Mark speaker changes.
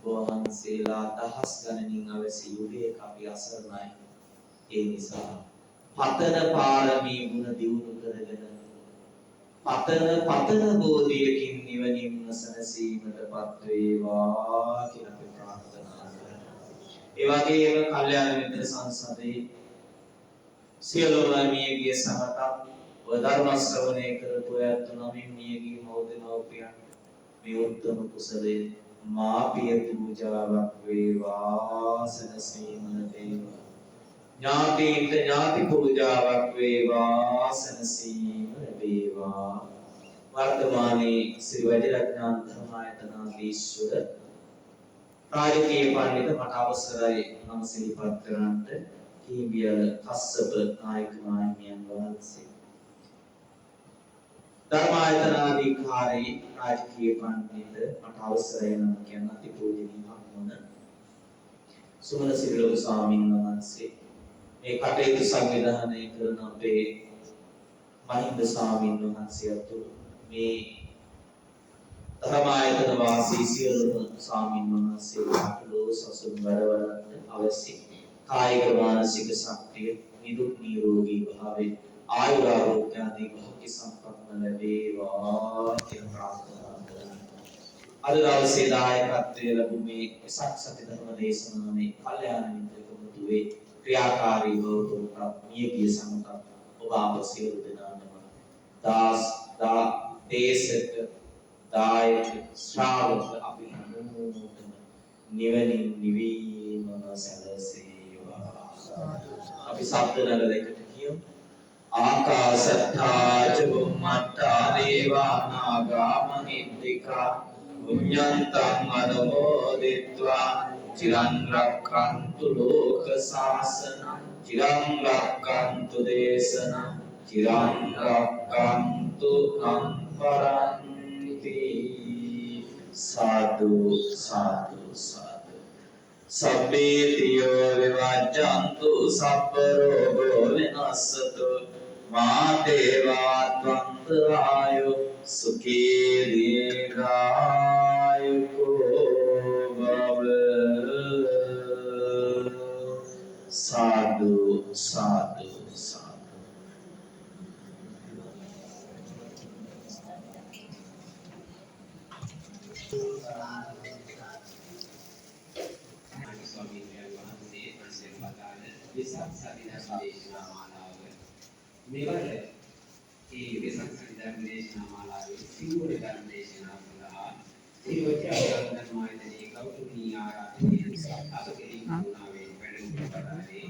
Speaker 1: වහන්සේලා දහස් ගණනින් අවසි යුගයක අපි අසරණයි. ඒ නිසා පතන පාරමී ගුණ දියුණු කරගෙන පතන බෝධියකින් නිවනින් සැනසීමටපත් වේවා කියලා අපි ප්‍රාර්ථනා කරනවා. ඒ වගේම කල්යාණ මිත්‍ර සංසදේ සියලුම මියගිය සමතක් ධර්ම ශ්‍රවණය කරපු ඇත්ත නමින් මියගිය මෞදමෝපියන් මේ උත්තම කුසලයේ මාපිය පූජාවක් වේවා සනසීම වේවා ඥාතීන්ට ඥාති පූජාවක් වේවා සනසීම වේවා වර්තමානයේ ශ්‍රී වජිරඥාන ධර්මායතනාධීශ්වර රාජකීය පඬිත මට අවසරයි නම සිහිපත් කරන්නට කීඹියල කස්සප නායක මහත්මයන් වහන්සේ ධර්මායතනාධිකාරී රාජකීය පඬිත මට අවසරයි නම් කියන අතිපූජනීය වන සුමන සිරිලොකු ස්වාමීන් වහන්සේ මේ කටයුතු සංවිධානය කරන අපේ මහින්ද ස්වාමීන් වහන්සේ අතුළු මේ ධර්මායතන වාසී සියලුම ස්වාමීන් වහන්සේලාට ලෝක සසුන් වරවලට අවශ්‍ය කායික මානසික ශක්තිය නිදුක් නිරෝගී භාවයේ ආයුරාෝග්‍ය ආදී භෞතික සම්පන්න ලැබේවා කියලා ප්‍රාර්ථනා කරනවා. අද දවසේ දායකත්වයේ ලැබු මේ වෙසක් සති ධර්ම දේශනාවේ කල්යාණ මිත්‍රකම දුවේ ක්‍රියාකාරී බව මියගිය සමග ඔබ අප සියලු දෙනාටම දේශක දායක ශ්‍රාවක අපි හැමෝටම නිවනින් නිවීම සැලසේවා. අපි සබ්ද නගර එකට කියමු. ආකාශත්තා ච බුම්මත්තා දේවා නාග මහිද්దికා පුඤ්ඤන්තං අනුමෝදිත්වා චිරන් රක්ඛන්තු ලෝක සාසනං චිරන් රක්ඛන්තු දේශනං චිරන් රක්ඛන්තු මං පරන්ති. සාදු සාදු සාදු. සබ්බේ තියෝ විවජ්ජන්තු සබ්බ රෝගෝ විනස්සතු මා දේවාත්වන්ත ආයු සුඛී දීර්ඝායුකෝ භව. සාදු සාදු සාදු.
Speaker 2: මෙවර ඒ වෙසක් සති ධර්ම දේශනා මාලාවේ සිංහල ධර්ම දේශනා සඳහා සියවච ධර්මායතනයේ ගෞරවනීය ආරාධනීය අප කෙරෙහි කරුණාවෙන් වැඩම කරවදාලේ